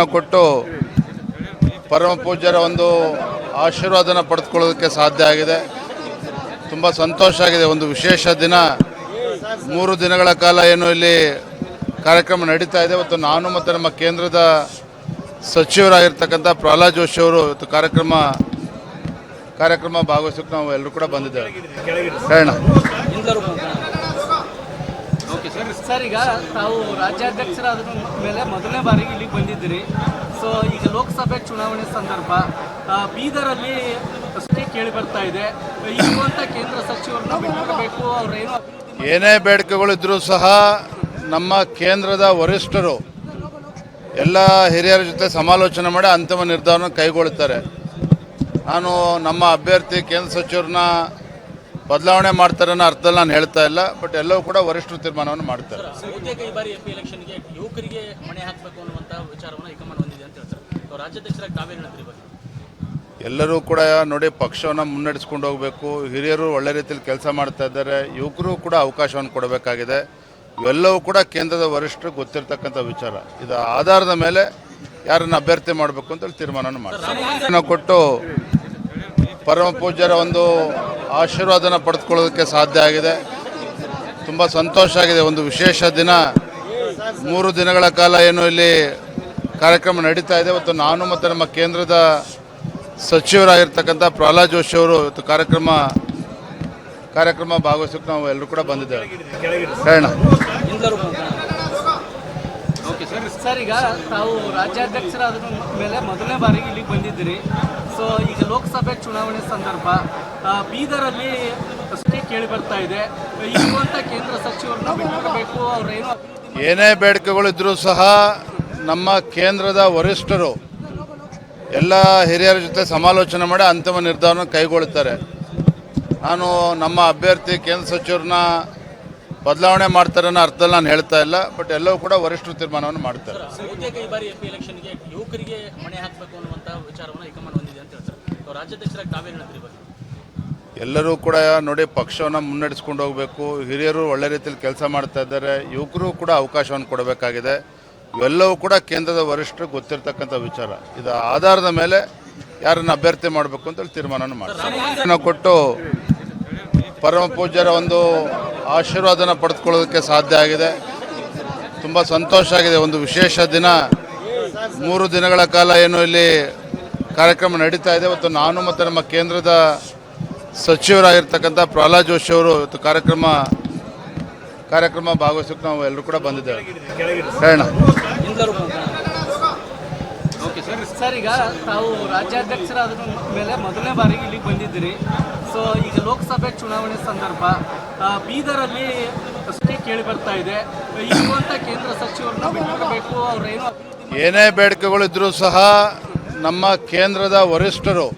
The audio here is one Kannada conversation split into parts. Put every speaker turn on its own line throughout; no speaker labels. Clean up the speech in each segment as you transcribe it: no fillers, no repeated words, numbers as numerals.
ಕೊಟ್ಟು ಪರಮ ಪೂಜ್ಯರ ಒಂದು ಆಶೀರ್ವಾದನ ಪಡೆದುಕೊಳ್ಳೋದಕ್ಕೆ ಸಾಧ್ಯ ಆಗಿದೆ. ತುಂಬ ಸಂತೋಷ ಆಗಿದೆ. ಒಂದು ವಿಶೇಷ ದಿನ, 3 ದಿನಗಳ ಕಾಲ ಏನು ಇಲ್ಲಿ ಕಾರ್ಯಕ್ರಮ ನಡೀತಾ ಇದೆ. ಇವತ್ತು ನಾನು ಮತ್ತು ನಮ್ಮ ಕೇಂದ್ರದ ಸಚಿವರಾಗಿರ್ತಕ್ಕಂಥ ಪ್ರಹ್ಲಾದ್ ಜೋಶಿ ಅವರು ಇವತ್ತು ಕಾರ್ಯಕ್ರಮ ಭಾಗವಹಿಸೋಕೆ ನಾವು ಎಲ್ಲರೂ ಕೂಡ ಬಂದಿದ್ದೇವೆ. ಹೇಳೋಣ
ಸರ್, ಈಗ ತಾವು ರಾಜ್ಯಾಧ್ಯಕ್ಷರಾದ ಮೇಲೆ ಮೊದಲನೇ ಬಾರಿಗೆ ಇಲ್ಲಿಗೆ ಬಂದಿದ್ದೀರಿ. ಸೊ ಈಗ ಲೋಕಸಭೆ ಚುನಾವಣೆ ಸಂದರ್ಭ ಬೀದರಲ್ಲಿ ಅಷ್ಟೇ ಕೇಳಿ ಬರ್ತಾ ಇದೆ, ಇರುವಂಥ ಕೇಂದ್ರ ಸಚಿವರನ್ನ ಬಿಟ್ಟುಕೊಡಬೇಕು, ಅವರೇನು
ಏನೇ ಬೇಡಿಕೆಗಳಿದ್ರೂ ಸಹ ನಮ್ಮ ಕೇಂದ್ರದ ವರಿಷ್ಠರು ಎಲ್ಲ ಹಿರಿಯರ ಜೊತೆ ಸಮಾಲೋಚನೆ ಮಾಡಿ ಅಂತಿಮ ನಿರ್ಧಾರವನ್ನು ಕೈಗೊಳ್ಳುತ್ತಾರೆ. ನಾನು ನಮ್ಮ ಅಭ್ಯರ್ಥಿ ಕೇಂದ್ರ ಸಚಿವರನ್ನ ಬದಲಾವಣೆ ಮಾಡ್ತಾರೆ ಅನ್ನೋ ಅರ್ಥದಲ್ಲಿ ನಾನು ಹೇಳ್ತಾ ಇಲ್ಲ, ಬಟ್ ಎಲ್ಲವೂ ಕೂಡ ವರಿಷ್ಠರು ತೀರ್ಮಾನವನ್ನು ಮಾಡ್ತಾರೆ.
ಈ ಬಾರಿ ಎಂ ಪಿ ಎಲೆಕ್ಷನ್ಗೆ ಯುವಕರಿಗೆ ಮಣೆ ಹಾಕಬೇಕು ಅನ್ನುವಂಥ ವಿಚಾರವನ್ನು ಹೈಕಮಾಂಡ್ ಹೊಂದಿದೆ ಅಂತ ಹೇಳ್ತಾರೆ. ರಾಜ್ಯಾಧ್ಯಕ್ಷರಾಗಿ ತಾವೇ ಹೇಳ್ತೀರಿ ಬಗ್ಗೆ?
ಎಲ್ಲರೂ ಕೂಡ ನೋಡಿ, ಪಕ್ಷವನ್ನು ಮುನ್ನಡೆಸ್ಕೊಂಡು ಹೋಗಬೇಕು. ಹಿರಿಯರು ಒಳ್ಳೆ ರೀತಿಯಲ್ಲಿ ಕೆಲಸ ಮಾಡ್ತಾ ಇದ್ದಾರೆ, ಯುವಕರು ಕೂಡ ಅವಕಾಶವನ್ನು ಕೊಡಬೇಕಾಗಿದೆ. ಇವೆಲ್ಲವೂ ಕೂಡ ಕೇಂದ್ರದ ವರಿಷ್ಠರು ಗೊತ್ತಿರತಕ್ಕಂಥ ವಿಚಾರ. ಇದರ ಆಧಾರದ ಮೇಲೆ ಯಾರನ್ನು ಅಭ್ಯರ್ಥಿ ಮಾಡಬೇಕು ಅಂತೇಳಿ ತೀರ್ಮಾನವನ್ನು ಮಾಡ್ತಾರೆ. ಕೊಟ್ಟು ಪರಮ ಪೂಜ್ಯರ ಒಂದು ಆಶೀರ್ವಾದನ ಪಡೆದುಕೊಳ್ಳೋದಕ್ಕೆ ಸಾಧ್ಯ ಆಗಿದೆ. ತುಂಬ ಸಂತೋಷ ಆಗಿದೆ. ಒಂದು ವಿಶೇಷ ದಿನ, 3 ದಿನಗಳ ಕಾಲ ಏನು ಇಲ್ಲಿ ಕಾರ್ಯಕ್ರಮ ನಡೀತಾ ಇದೆ. ಇವತ್ತು ನಾನು ಮತ್ತು ನಮ್ಮ ಕೇಂದ್ರದ ಸಚಿವರಾಗಿರ್ತಕ್ಕಂಥ ಪ್ರಹ್ಲಾದ್ ಜೋಶಿ ಅವರು ಇವತ್ತು ಕಾರ್ಯಕ್ರಮ ಭಾಗವಹಿಸೋಕೆ ನಾವು ಎಲ್ಲರೂ ಕೂಡ ಬಂದಿದ್ದೇವೆ. ಹೇಳೋಣ
ಸರ್, ಈಗ ತಾವು ರಾಜ್ಯಾಧ್ಯಕ್ಷರಾದ ಮೇಲೆ ಮೊದಲನೇ ಬಾರಿಗೆ ಇಲ್ಲಿಗೆ ಬಂದಿದ್ದೀರಿ. ಸೊ ಈಗ ಲೋಕಸಭೆ ಚುನಾವಣೆ ಸಂದರ್ಭ ಬೀದರಲ್ಲಿ ಅಷ್ಟೇ ಕೇಳಿ ಬರ್ತಾ ಇದೆ, ಇರುವಂಥ ಕೇಂದ್ರ ಸಚಿವರನ್ನ ಬಿಟ್ಟುಕೊಡಬೇಕು, ಅವರೇನು
ಏನೇ ಬೇಡಿಕೆಗಳಿದ್ರೂ ಸಹ ನಮ್ಮ ಕೇಂದ್ರದ ವರಿಷ್ಠರು ಎಲ್ಲ ಹಿರಿಯರ ಜೊತೆ ಸಮಾಲೋಚನೆ ಮಾಡಿ ಅಂತಿಮ ನಿರ್ಧಾರವನ್ನು ಕೈಗೊಳ್ಳುತ್ತಾರೆ. ನಾನು ನಮ್ಮ ಅಭ್ಯರ್ಥಿ ಕೇಂದ್ರ ಸಚಿವರನ್ನ ಬದಲಾವಣೆ ಮಾಡ್ತಾರೆ ಅನ್ನೋ ಅರ್ಥದಲ್ಲಿ ನಾನು ಹೇಳ್ತಾ ಇಲ್ಲ, ಬಟ್ ಎಲ್ಲವೂ ಕೂಡ ವರಿಷ್ಠರು ತೀರ್ಮಾನವನ್ನು ಮಾಡ್ತಾರೆ.
ಈ ಬಾರಿ ಎಂ ಪಿ ಎಲೆಕ್ಷನ್ಗೆ ಯುವಕರಿಗೆ ಮಣೆ ಹಾಕಬೇಕು ಅನ್ನುವಂಥ ವಿಚಾರವನ್ನು ಹೈಕಮಾಂಡ್ ಹೊಂದಿದೆ ಅಂತ ಹೇಳ್ತಾರೆ. ರಾಜ್ಯಾಧ್ಯಕ್ಷರಾಗಿ ತಾವೇ ಹೇಳ್ತೀರಿ ಬಗ್ಗೆ?
ಎಲ್ಲರೂ ಕೂಡ ನೋಡಿ, ಪಕ್ಷವನ್ನು ಮುನ್ನಡೆಸ್ಕೊಂಡು ಹೋಗಬೇಕು. ಹಿರಿಯರು ಒಳ್ಳೆ ರೀತಿಯಲ್ಲಿ ಕೆಲಸ ಮಾಡ್ತಾ ಇದ್ದಾರೆ, ಯುವಕರು ಕೂಡ ಅವಕಾಶವನ್ನು ಕೊಡಬೇಕಾಗಿದೆ. ಇವೆಲ್ಲವೂ ಕೂಡ ಕೇಂದ್ರದ ವರಿಷ್ಠರು ಗೊತ್ತಿರತಕ್ಕಂಥ ವಿಚಾರ. ಇದರ ಆಧಾರದ ಮೇಲೆ ಯಾರನ್ನು ಅಭ್ಯರ್ಥಿ ಮಾಡಬೇಕು ಅಂತೇಳಿ ತೀರ್ಮಾನವನ್ನು ಮಾಡ್ತಾರೆ. ಕೊಟ್ಟು ಪರಮ ಪೂಜ್ಯರ ಒಂದು ಆಶೀರ್ವಾದನ ಪಡೆದುಕೊಳ್ಳೋದಕ್ಕೆ ಸಾಧ್ಯ ಆಗಿದೆ. ತುಂಬ ಸಂತೋಷ ಆಗಿದೆ. ಒಂದು ವಿಶೇಷ ದಿನ, 3 ದಿನಗಳ ಕಾಲ ಏನು ಇಲ್ಲಿ ಕಾರ್ಯಕ್ರಮ ನಡೀತಾ ಇದೆ. ಇವತ್ತು ನಾನು ಮತ್ತು ನಮ್ಮ ಕೇಂದ್ರದ ಸಚಿವರಾಗಿರ್ತಕ್ಕಂಥ ಪ್ರಹ್ಲಾದ್ ಜೋಶಿ ಅವರು ಇವತ್ತು ಕಾರ್ಯಕ್ರಮ ಭಾಗವಹಿಸೋಕೆ ನಾವು ಎಲ್ಲರೂ ಕೂಡ ಬಂದಿದ್ದೇವೆ. ಹೇಳೋಣ
ಸರ್, ಈಗ ತಾವು ರಾಜ್ಯಾಧ್ಯಕ್ಷರಾದ ಮೇಲೆ ಮೊದಲನೇ ಬಾರಿಗೆ ಇಲ್ಲಿಗೆ ಬಂದಿದ್ದೀರಿ. ಸೊ ಈಗ ಲೋಕಸಭೆ ಚುನಾವಣೆ ಸಂದರ್ಭ ಬೀದರಲ್ಲಿ ಅಷ್ಟೇ ಕೇಳಿ ಬರ್ತಾ ಇದೆ, ಇರುವಂಥ ಕೇಂದ್ರ ಸಚಿವರನ್ನ ಬಿಟ್ಟುಕೊಡಬೇಕು, ಅವರೇನು
ಏನೇ ಬೇಡಿಕೆಗಳಿದ್ರೂ ಸಹ ನಮ್ಮ ಕೇಂದ್ರದ ವರಿಷ್ಠರು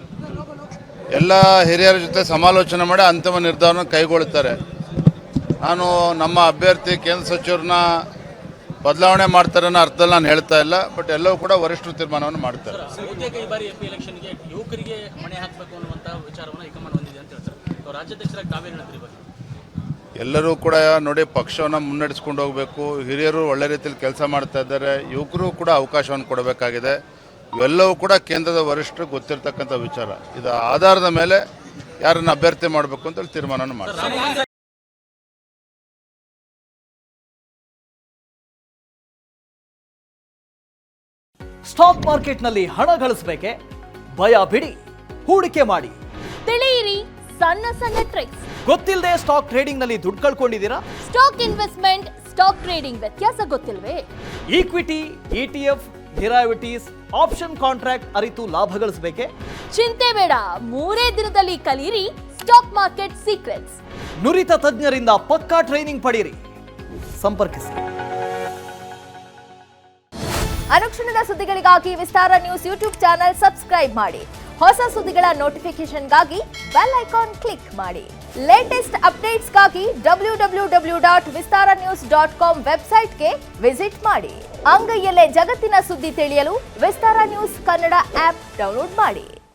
ಎಲ್ಲ ಹಿರಿಯರ ಜೊತೆ ಸಮಾಲೋಚನೆ ಮಾಡಿ ಅಂತಿಮ ನಿರ್ಧಾರವನ್ನು ಕೈಗೊಳ್ಳುತ್ತಾರೆ. ನಾನು ನಮ್ಮ ಅಭ್ಯರ್ಥಿ ಕೇಂದ್ರ ಸಚಿವರನ್ನ ಬದಲಾವಣೆ ಮಾಡ್ತಾರೆ ಅನ್ನೋ ಅರ್ಥದಲ್ಲಿ ನಾನು ಹೇಳ್ತಾ ಇಲ್ಲ, ಬಟ್ ಎಲ್ಲವೂ ಕೂಡ ವರಿಷ್ಠರು ತೀರ್ಮಾನವನ್ನು ಮಾಡ್ತಾರೆ.
ಈ ಬಾರಿ ಎಂ ಪಿ ಎಲೆಕ್ಷನ್ಗೆ ಯುವಕರಿಗೆ ಮಣೆ ಹಾಕಬೇಕು ಅನ್ನುವಂಥ ವಿಚಾರವನ್ನು ಹೈಕಮಾಂಡ್ ಹೊಂದಿದೆ ಅಂತ ಹೇಳ್ತಾರೆ. ರಾಜ್ಯಾಧ್ಯಕ್ಷರಾಗಿ ತಾವೇ ಹೇಳ್ತೀರಿ ಬಗ್ಗೆ?
ಎಲ್ಲರೂ ಕೂಡ ನೋಡಿ, ಪಕ್ಷವನ್ನು ಮುನ್ನಡೆಸ್ಕೊಂಡು ಹೋಗಬೇಕು. ಹಿರಿಯರು ಒಳ್ಳೆ ರೀತಿಯಲ್ಲಿ ಕೆಲಸ ಮಾಡ್ತಾ ಇದ್ದಾರೆ, ಯುವಕರು ಕೂಡ ಅವಕಾಶವನ್ನು ಕೊಡಬೇಕಾಗಿದೆ. ಇವೆಲ್ಲವೂ ಕೂಡ ಕೇಂದ್ರದ ವರಿಷ್ಠರು ಗೊತ್ತಿರತಕ್ಕಂಥ ವಿಚಾರ. ಇದರ ಆಧಾರದ ಮೇಲೆ ಯಾರನ್ನು ಅಭ್ಯರ್ಥಿ ಮಾಡಬೇಕು ಅಂತೇಳಿ ತೀರ್ಮಾನವನ್ನು ಮಾಡ್ತಾರೆ.
ಸ್ಟಾಕ್ ಮಾರ್ಕೆಟ್ನಲ್ಲಿ ಹಣ ಗಳಿಸಬೇಕೆ? ಭಯ ಬಿಡಿ, ಹೂಡಿಕೆ ಮಾಡಿ.
ತಿಳಿಯಿರಿ ಸಣ್ಣ ಸಣ್ಣ ಟ್ರಿಕ್ಸ್.
ಗೊತ್ತಿಲ್ಲದೆ ಸ್ಟಾಕ್ ಟ್ರೇಡಿಂಗ್ ನಲ್ಲಿ ದುಡ್ಡು ಕಳ್ಕೊಂಡಿದ್ದೀರಾ?
ಸ್ಟಾಕ್ ಇನ್ವೆಸ್ಟ್ಮೆಂಟ್, ಸ್ಟಾಕ್ ಟ್ರೇಡಿಂಗ್ ವ್ಯತ್ಯಾಸ ಗೊತ್ತಿಲ್ವೇ?
Equity, ETF, derivatives, option contract ಅರಿತು ಲಾಭ ಗಳಿಸಬೇಕೆ?
ಚಿಂತೆ ಬೇಡ, 3 ದಿನದಲ್ಲಿ ಕಲಿಯಿರಿ ಸ್ಟಾಕ್ ಮಾರ್ಕೆಟ್ ಸೀಕ್ರೆಟ್ಸ್.
ನುರಿತ ತಜ್ಞರಿಂದ ಪಕ್ಕಾ ಟ್ರೈನಿಂಗ್ ಪಡೆಯಿರಿ. ಸಂಪರ್ಕಿಸಿ.
ಅನುಕ್ಷಣದ ಸುದ್ದಿಗಳಿಗಾಗಿ ವಿಸ್ತಾರ ನ್ಯೂಸ್ ಯೂಟ್ಯೂಬ್ ಚಾನೆಲ್ ಸಬ್ಸ್ಕ್ರೈಬ್ ಮಾಡಿ. ಹೊಸ ಸುದ್ದಿಗಳ ನೋಟಿಫಿಕೇಶನ್ಗಾಗಿ ಬೆಲ್ ಐಕಾನ್ ಕ್ಲಿಕ್ ಮಾಡಿ. ಲೇಟೆಸ್ಟ್ ಅಪ್ಡೇಟ್ಸ್ಗಾಗಿ www.vistaranews.com ವೆಬ್ಸೈಟ್ಗೆ ವಿಸಿಟ್ ಮಾಡಿ. ಅಂಗೈಯಲ್ಲೇ ಜಗತ್ತಿನ ಸುದ್ದಿ ತಿಳಿಯಲು ವಿಸ್ತಾರ ನ್ಯೂಸ್ ಕನ್ನಡ ಆಪ್ ಡೌನ್ಲೋಡ್ ಮಾಡಿ.